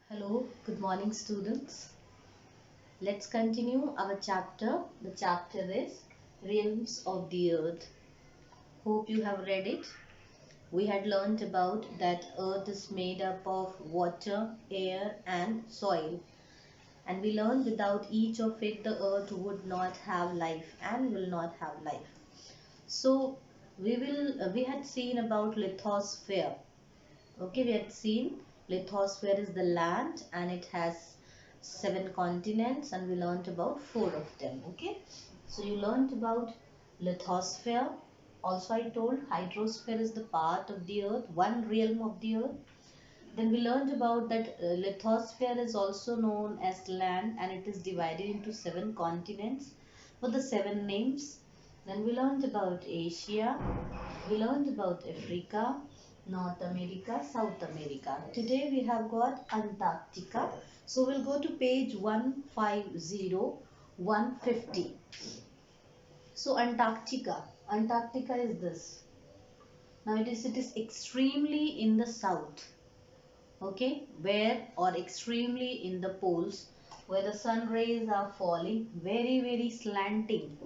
Hello, good morning students. Let's continue our chapter. The chapter is Realms of the Earth. Hope you have read it. We had learned about that Earth is made up of water, air and soil. And we learned without each of it the Earth would not have life and will not have life. So we had seen about lithosphere. Okay, we had seen lithosphere is the land and it has 7 continents and we learnt about 4 of them. Okay, so you learnt about lithosphere. Also I told hydrosphere is the part of the earth, one realm of the earth. Then we learned about that lithosphere is also known as land and it is divided into 7 continents with the 7 names. Then we learned about Asia, we learned about Africa, North America, South America. Today we have got Antarctica. So we'll go to page 150, 150. So Antarctica is this. Now it is extremely in the south. Okay, where or extremely in the poles where the sun rays are falling very slanting.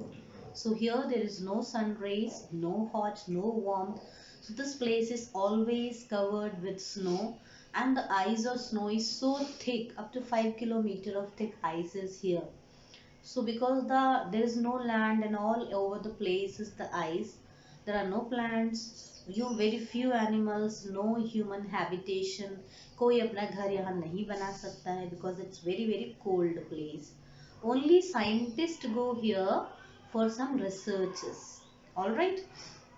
So here there is no sun rays, no hot, no warmth. So this place is always covered with snow and the ice or snow is so thick, up to 5 kilometer of thick ice is here. So because there is no land and all over the place is the ice, there are no plants, very few animals, no human habitation. कोई अपना घर यहाँ नहीं बना सकता है because it's very cold place. Only scientists go here for some researches. Alright.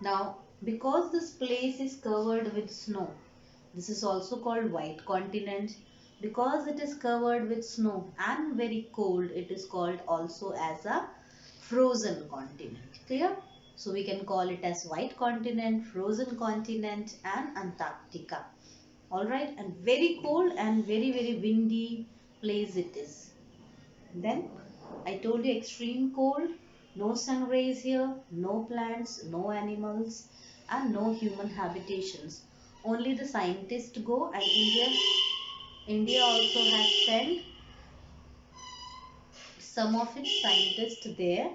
Now because this place is covered with snow, this is also called white continent. Because it is covered with snow and very cold, it is called also as a frozen continent. Clear? So we can call it as white continent, frozen continent and Antarctica. Alright, and very cold and very windy place it is. Then I told you extreme cold, no sun rays here, no plants, no animals and no human habitations. Only the scientists go, and India also has sent some of its scientists there,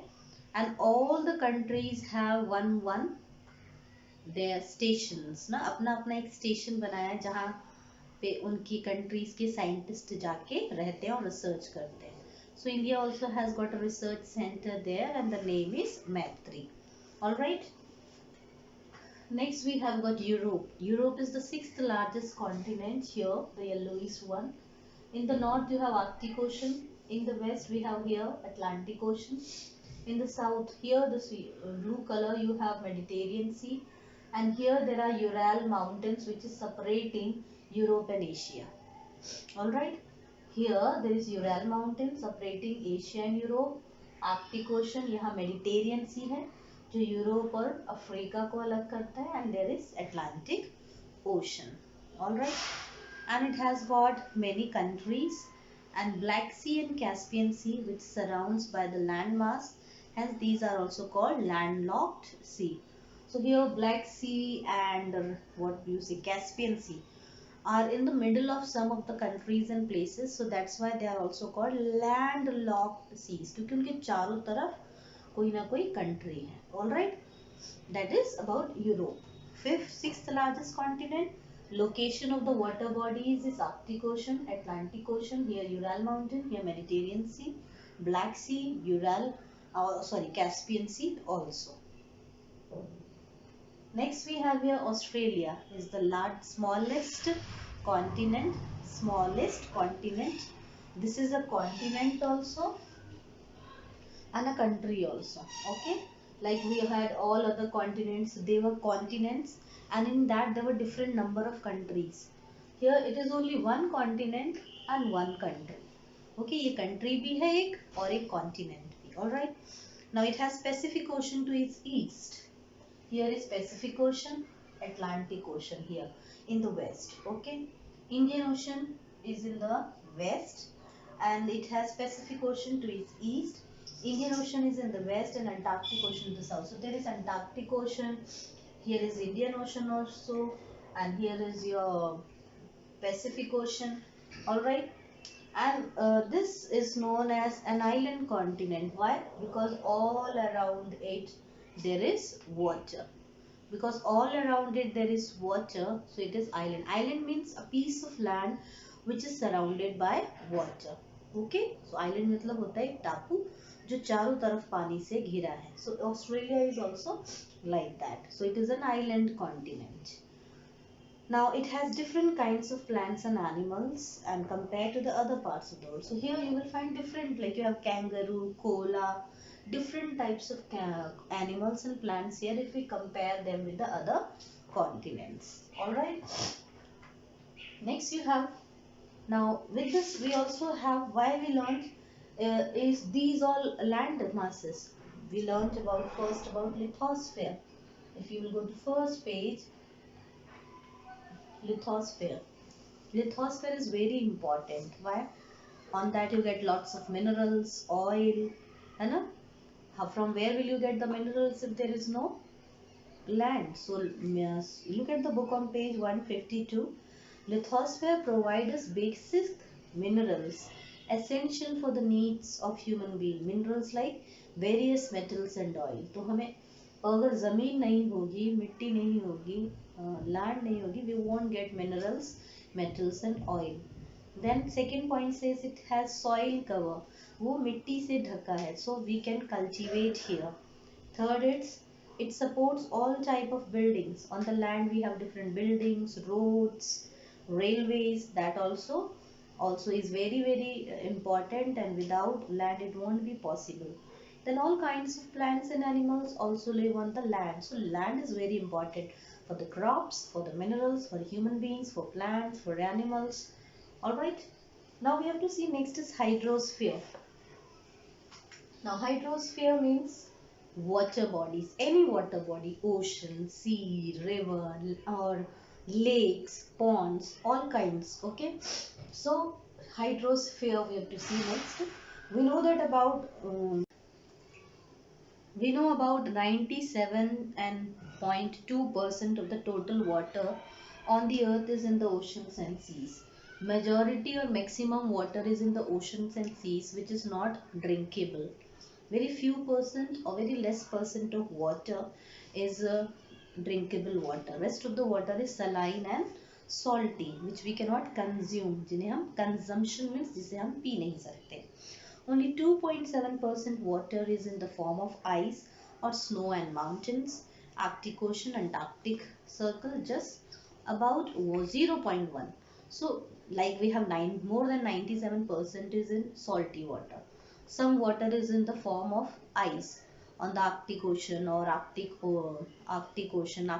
and all the countries have one their stations ना अपना अपना एक station बनाया है जहाँ पे उनकी countries के साइंटिस्ट जाके रहते हैं और रिसर्च करते हैं. So India also has got a research center there and the name is Maitri. All right. Next we have got Europe. Europe is the 6th largest continent here, the yellowish one. In the north you have Arctic Ocean. In the west we have here Atlantic Ocean. In the south here the blue color you have Mediterranean Sea. And here there are Ural mountains which is separating Europe and Asia. Alright. Here there is Ural mountain separating Asia and Europe. Arctic Ocean, यहाँ Mediterranean Sea है जो Europe और Africa को अलग करता है, and there is Atlantic Ocean. Alright. And it has got many countries, and Black Sea and Caspian Sea which surrounds by the landmass, hence these are also called landlocked sea. So here Black Sea and what you say Caspian Sea are in the middle of some of the countries and places, so that's why they are also called landlocked seas क्योंकि उनके चारों तरफ कोई ना कोई country है. All right, that is about Europe. 6th largest continent. Location of the water bodies is Arctic Ocean, Atlantic Ocean, here Ural Mountain, here Mediterranean Sea, Black Sea, Caspian Sea also. Next we have here Australia is the smallest continent. This is a continent also and a country also. Okay, like we had all other continents, they were continents and in that there were different number of countries. Here it is only one continent and one country. Okay, ये country भी है एक और एक continent भी. All right. Now it has Pacific Ocean to its east. Here is Pacific Ocean, Atlantic Ocean here in the west. Okay, Indian Ocean is in the west and it has Pacific Ocean to its east. Indian Ocean is in the west and Antarctic Ocean in the south. So there is Antarctic Ocean, here is Indian Ocean also, and here is your Pacific Ocean. All right. And this is known as an island continent. Why? Because all around it there is water. Because all around it there is water, so it is island. Island means a piece of land which is surrounded by water. Okay, so island मतलब होता है एक टापू जो चारों तरफ पानी से घिरा है. So Australia is also like that. So it is an island continent. Now it has different kinds of plants and animals and compared to the other parts of the world. So here you will find different, like you have kangaroo, koala, different types of animals and plants here if we compare them with the other continents. Alright. Next you have, now with this we also have, why we learned is these all land masses. We learned about first about lithosphere. If you will go to first page, lithosphere. Lithosphere is very important. Why? On that you get lots of minerals, oil, and from where will you get the minerals if there is no land? So yes, look at the book on page 152. Lithosphere provides us basic minerals essential for the needs of human being. Minerals like various metals and oil. तो हमें अगर ज़मीन नहीं होगी, मिट्टी नहीं होगी, land नहीं होगी, we won't get minerals, metals and oil. Then second point says it has soil cover. वो मिट्टी से ढका है, so we can cultivate here. Third, it supports all type of buildings. On the land we have different buildings, roads, railways. That also is very important, and without land it won't be possible. Then all kinds of plants and animals also live on the land. So land is very important for the crops, for the minerals, for human beings, for plants, for animals. Alright. Now we have to see next is hydrosphere. Now hydrosphere means water bodies, any water body, ocean, sea, river, or lakes, ponds, all kinds. Okay. So hydrosphere we have to see next. We know that about 97.2% of the total water on the earth is in the oceans and seas. Majority or maximum water is in the oceans and seas, which is not drinkable. Very few percent or very less percent of water is drinkable water. Rest of the water is saline and salty, which we cannot consume. जिन्हें हम consumption means जिसे हम P नहीं सकते. Only 2.7% water is in the form of ice or snow and mountains. Arctic Ocean, Antarctic Circle just about 0.1. So like we have more than 97% is in salty water. Some water is in the form of ice on the Arctic Ocean or Arctic Ocean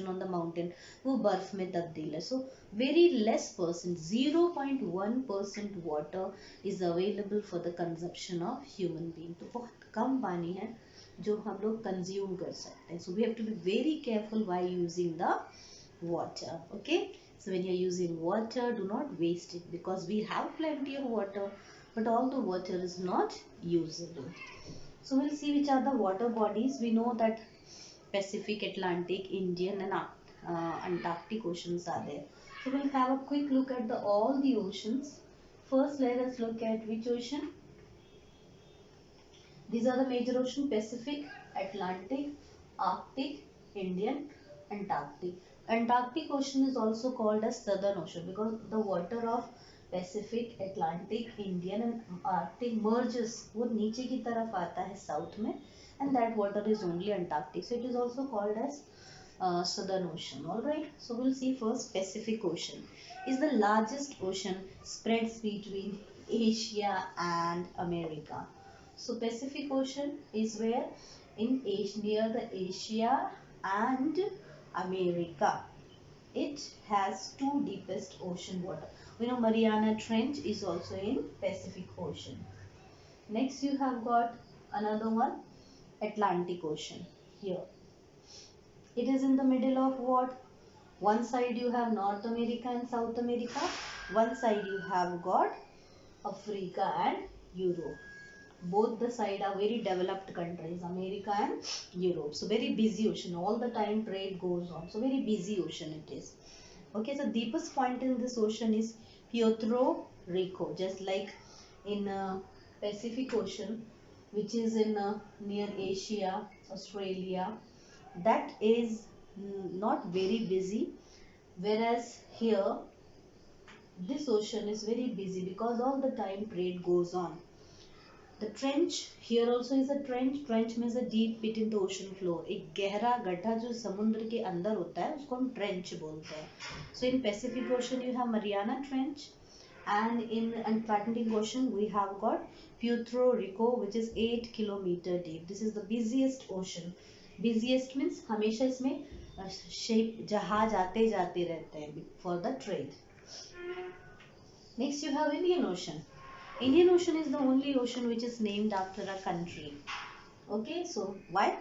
on the mountain, वो बर्फ में तब्दील है. So very less percent, 0.1% water is available for the consumption of human being. तो बहुत कम पानी है जो हम लोग consume कर सकते हैं. So we have to be very careful while using the water. Okay. So when you are using water, do not waste it, because we have plenty of water, but all the water is not usable. So we'll see which are the water bodies. We know that Pacific, Atlantic, Indian and Antarctic oceans are there. So we'll have a quick look at all the oceans. First let us look at which ocean. These are the major oceans: Pacific, Atlantic, Arctic, Indian, Antarctic. Antarctic Ocean is also called as Southern Ocean because the water of Pacific, Atlantic, Indian and Arctic merges. वो नीचे की तरफ आता है south में, and that water is only Antarctic. So it is also called as Southern Ocean. Alright. So we'll see first Pacific Ocean is the largest ocean, spreads between Asia and America. So Pacific Ocean is where in Asia, near the Asia and America. It has two deepest ocean water. We know Mariana Trench is also in Pacific Ocean. Next you have got another one, Atlantic Ocean. Here it is in the middle of what? One side you have North America and South America. One side you have got Africa and Europe. Both the side are very developed countries, America and Europe. So very busy ocean. All the time trade goes on. So very busy ocean it is. Okay, so deepest point in this ocean is Puerto Rico, just like in Pacific Ocean, which is in near Asia, Australia, that is not very busy, whereas here this ocean is very busy because all the time trade goes on. The trench, here also is a trench. Trench means a deep pit in the ocean floor. एक गहरा गड्ढा जो समुद्र के अंदर होता है उसको हम trench बोलते हैं. So in Pacific Ocean you have Mariana Trench, and in Atlantic Ocean we have got Puerto Rico, which is 8 kilometer deep. This is the busiest ocean. Busiest means हमेशा इसमें shape जहाज आते जाते रहते हैं for the trade. Next you have Indian Ocean. Indian Ocean is the only ocean which is named after a country. Okay, so why?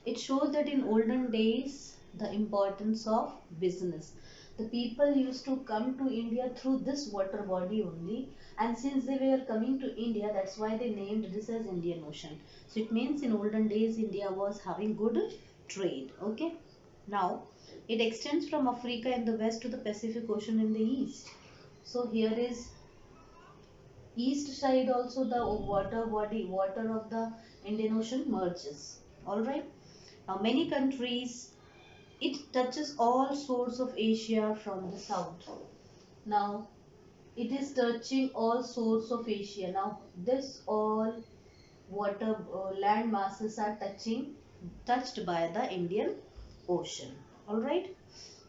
It shows that in olden days the importance of business. The people used to come to India through this water body only, and since they were coming to India, that's why they named this as Indian Ocean. So it means in olden days India was having good trade. Okay, now it extends from Africa in the west to the Pacific Ocean in the east. So here is east side also, the water of the Indian Ocean merges. Alright. Now many countries, it touches all sorts of Asia from the south. Now it is touching all sorts of Asia. Now this all water land masses are touched by the Indian Ocean. Alright.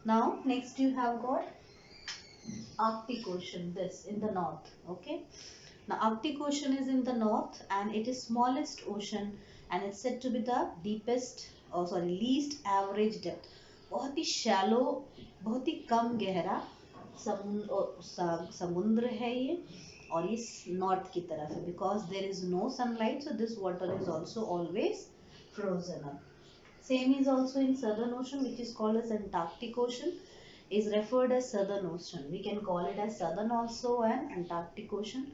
Now next you have got Arctic Ocean, this in the north. Okay. Now Arctic Ocean is in the north and it is smallest ocean, and it's said to be the least average depth. बहुत ही shallow, बहुत ही कम गहरा समुद्र है ये, और ये north की तरफ है, because there is no sunlight, so this water is also always frozen up. Same is also in Southern Ocean, which is called as Antarctic Ocean, is referred as Southern Ocean. We can call it as Southern also and Antarctic Ocean.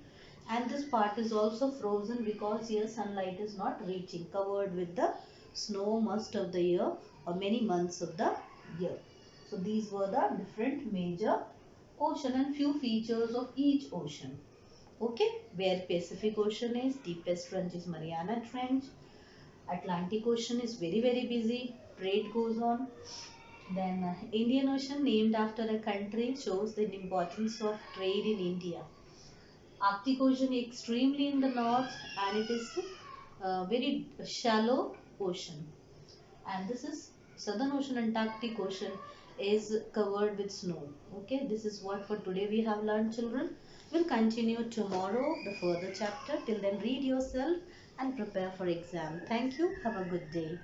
And this part is also frozen because here sunlight is not reaching, covered with the snow most of the year or many months of the year. So these were the different major ocean and few features of each ocean. Okay, where Pacific Ocean is, deepest trench is Mariana Trench. Atlantic Ocean is very busy, trade goes on. Then Indian Ocean, named after a country, shows the importance of trade in India. Arctic Ocean extremely in the north, and it is a very shallow ocean. And this is Southern Ocean. Antarctic Ocean is covered with snow. Okay, this is what for today we have learned, children. We'll continue tomorrow the further chapter. Till then, read yourself and prepare for exam. Thank you. Have a good day.